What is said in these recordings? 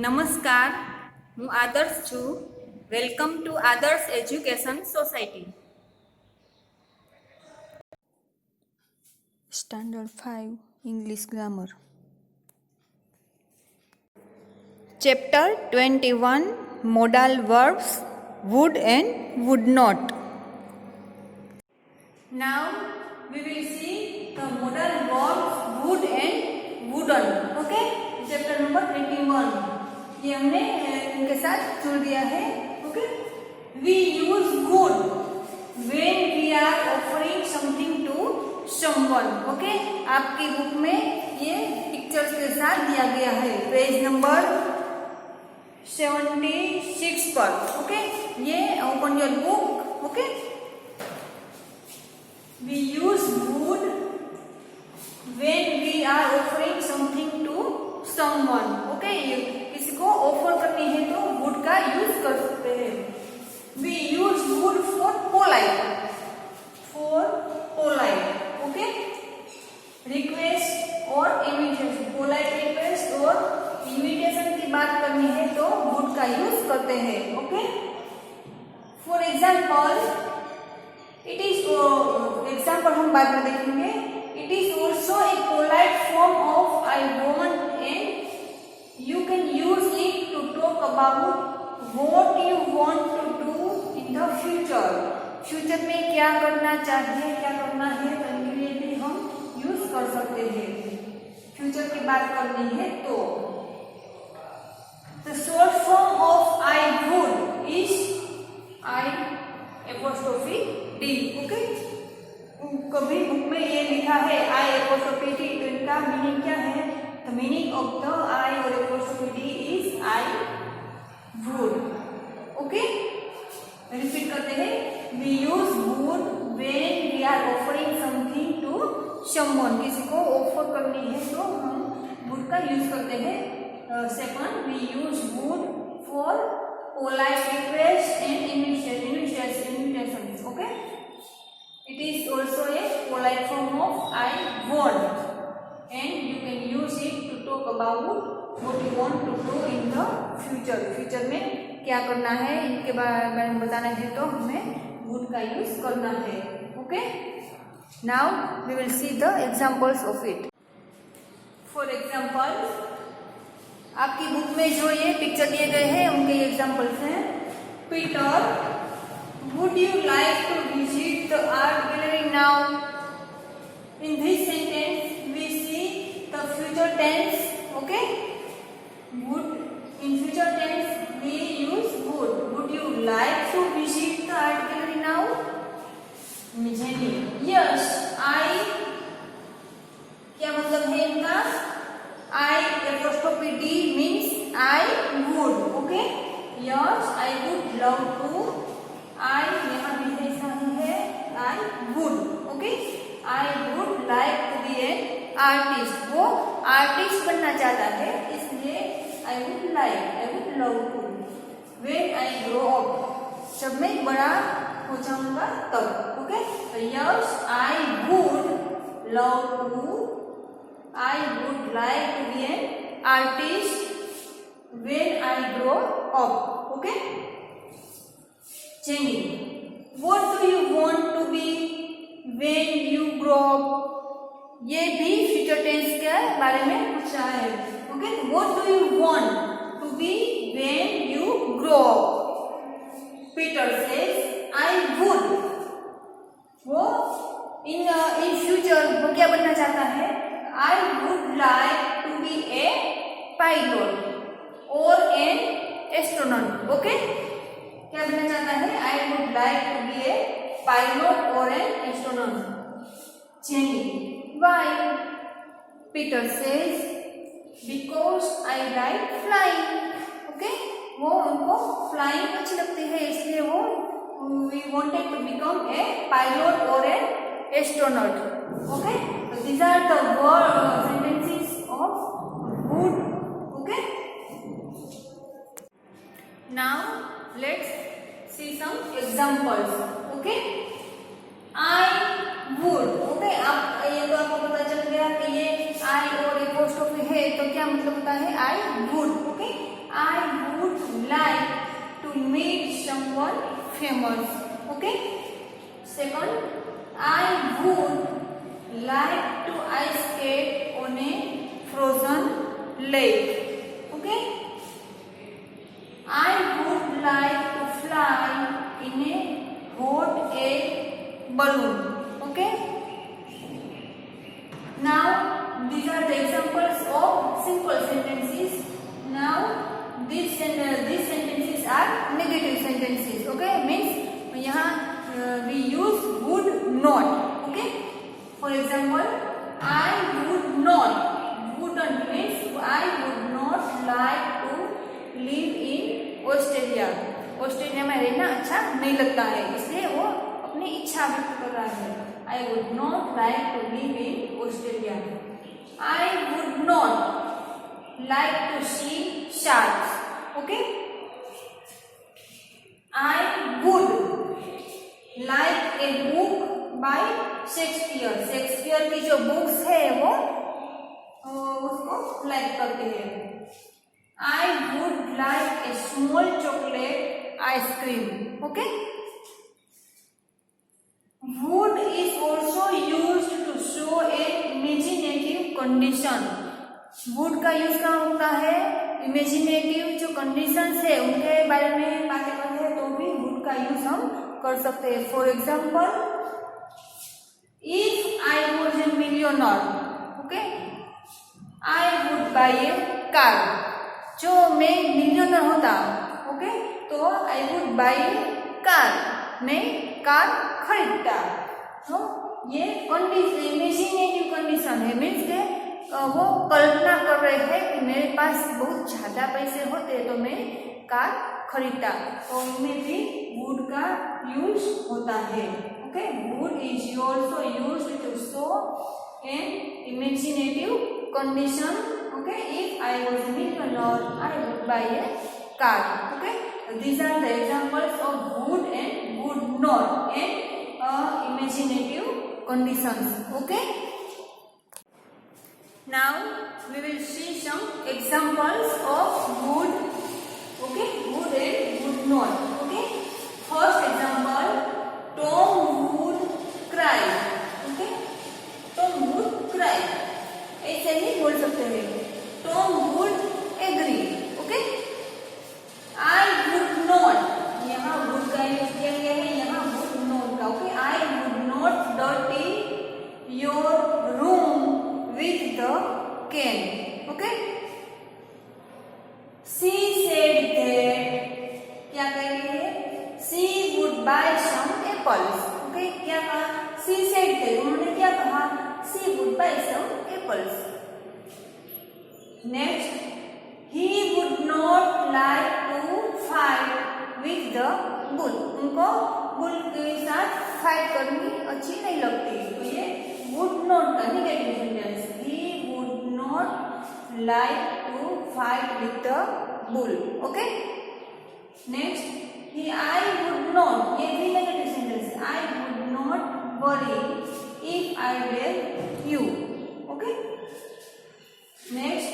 નમસ્કાર, હું આદર્શ છું. વેલકમ ટુ આદર્શ education society. Standard 5 English Grammar. Chapter 21 Modal Verbs Would and Would Not. Now we will see the modal verbs would and wouldn't. Okay? Chapter number 21. ये हमने इनके साथ जोड़ दिया है. Okay? We use would when we are offering something to someone. Okay? आपकी book में ये पिक्चर्स के साथ दिया गया है. पेज नंबर 76 पर. ओके, ये open your book. Okay, we use would when we are offering something to someone. Okay, किसी को ऑफर करनी है तो would का यूज कर सकते हैं. we use would for polite. Okay, request और इनविटेशन. पोलाइट रिक्वेस्ट और इनविटेशन की बात करनी है तो would का यूज करते हैं. Okay, for example it is, example हम बाद में देखेंगे. It is also a polite form of I want and you can use it to talk about what you want to do in the future. Future में क्या करना चाहिए, क्या करना है, तो इनके लिए भी हम यूज कर सकते हैं. फ्यूचर की बात करनी है तो the short form of I would is I apostrophe D. Okay, कभी बुक में ये लिखा है आई एपोस्ट्रोफी डी, तो इनका मीनिंग क्या है? The meaning of the I और apostrophe D is I would. Okay, repeat करते हैं. We use would when we are offering something to someone. किसी को ऑफर करनी है तो हम वुड का यूज करते हैं. Second, we use would for polite request and invitation. Okay, it is also a polite form of I want and you can use it to talk about what you want to do in the future. Future में क्या करना है इनके बारे में बताना है तो हमें would का यूज करना है. Okay, now we will see the examples of it. For example, आपकी बुक में जो ये पिक्चर दिए गए हैं उनके एग्जांपल्स हैं. Peter, would you like to visit the art gallery now? In this sentence we see the future tense. Okay, would, in future tense we use would. Would you like to visit the art gallery now? Yes, I, क्या मतलब है इनका? I apostrophe D means I would. Okay, yes, I would love to. I यहाँ भी ऐसा ही है I would. Okay, I would like to be an artist. वो artist बनना चाहता है इसलिए I would like, I would love to. When I grow up, जब मैं बड़ा हो जाऊंगा तब. ओके, तो yes, I would love to, I would like to be an artist when I grow up. Okay, changing. What do you want to be when you grow up? ये भी future tense के बारे में पूछ रहा है. Okay, what do you want to be when you grow up? Peter says I would. वो in future वो क्या बनना चाहता है? I would like to be a pilot or an astronaut. Okay, क्या बनना चाहता है? I would like to be a pilot or an astronaut. Jenny, why? Peter says because I like flying. Okay, वो उनको flying अच्छी लगती है इसलिए वो we wanted to become a pilot or an astronaut. Okay, so these are the sentences of would. Okay, now let's see some examples. Okay, I would. Okay, आप ये तो आपको पता चल गया कि ये I और apostrophe है तो क्या मतलब होता है I would. Okay, famous. Okay. Second, I would like to ice skate on a frozen lake. Okay. I would like to fly in a hot air balloon. Okay. Now these are the examples of simple sentences. Now these sentences are negative sentences. Okay, means यहाँ we use would not. Okay. For example, I would not. Wouldn't means I would not like to live in Australia. Australia में रहना अच्छा नहीं लगता है, इसलिए वो अपनी इच्छा व्यक्त कर रहा है. I would not like to live in Australia. I would not like to see sharks. Okay. I would like a book by Shakespeare. Shakespeare की जो बुक्स है वो उसको लाइक करते हैं. I would like a small chocolate ice cream. Okay. Would is also used to show an imaginative condition. Would का use कहाँ होता है? इमेजिनेटिव जो कंडीशंस है उनके बारे में बातें करते हैं तो भी would का यूज हम कर सकते हैं. For example, if I was a millionaire, okay, I would buy a car. जो मैं मिलियनर होता, ओके, तो I would buy a car. मैं कार खरीदता. तो ये इमेजिनेटिव कंडीशन है, मीन्स के वो कल्पना कर रहे हैं कि मेरे पास बहुत ज्यादा पैसे होते तो मैं कार खरीदता. तो इनमें भी would का यूज होता है. Okay. would is also used to show an imaginative condition. Okay. If I was a millionaire, I would buy a car. Okay. These are the examples of would and would not and imaginative conditions. Okay. Now we will see some examples of would. Okay. Would and would not. Okay. First example, Tom would cry. Okay. Tom would cry. ऐसे ही बोल सकते हैं. Tom would agree. Okay. I would not. यहाँ would का use किया गया है, यहाँ would not का. Okay. I would not dirty your room with the can. Okay. She said that. क्या कह रही है? She would buy some apples. Okay. क्या कहा? She said that. उन्होंने क्या कहा? She would buy some apples. Next, he would not like to fight with the bull. उनको बुल के साथ फाइट करनी अच्छी नहीं लगती. तो ये would not का negative sentence. He would not like to fight with the bull. Okay. Next, I would not. ये भी negative sentence. I would not worry if I were you. Okay. Next,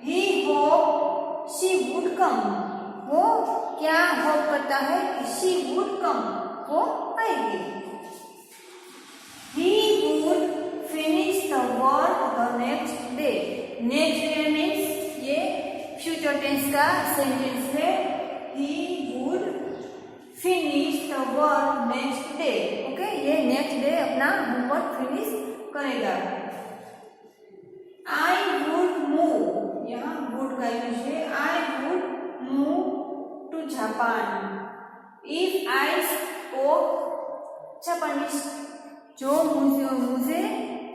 he hoped she would come. वो क्या hope करता है कि she would come. वो आएगी. He would finish the work the next day. Next day means ये future tense का sentence है. He would finish the work next day. Okay. ये next day अपना होमवर्क फिनिश करेगा. I would move. यहाँ would का यूज है. I would move to Japan if I spoke Japanese. जो मुझे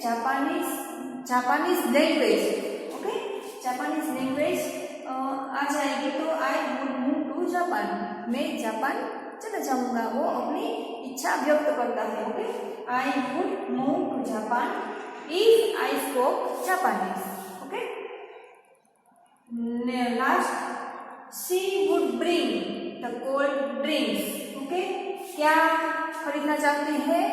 Japanese language, okay, Japanese language आ जाएगी तो I would move to Japan. मैं जापान चला जाऊंगा. वो अपनी इच्छा व्यक्त करता है. Okay. I would move to Japan if I spoke Japanese. Okay. Last, she would bring the cold drinks. Okay. क्या खरीदना चाहती है?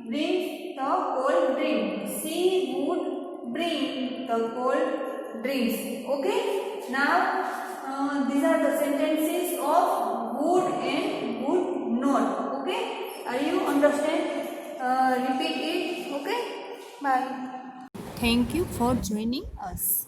Bring the cold drink. She would bring the cold drinks. Okay. Now these are the sentences of would and understand, repeat it. Okay, bye. Thank you for joining us.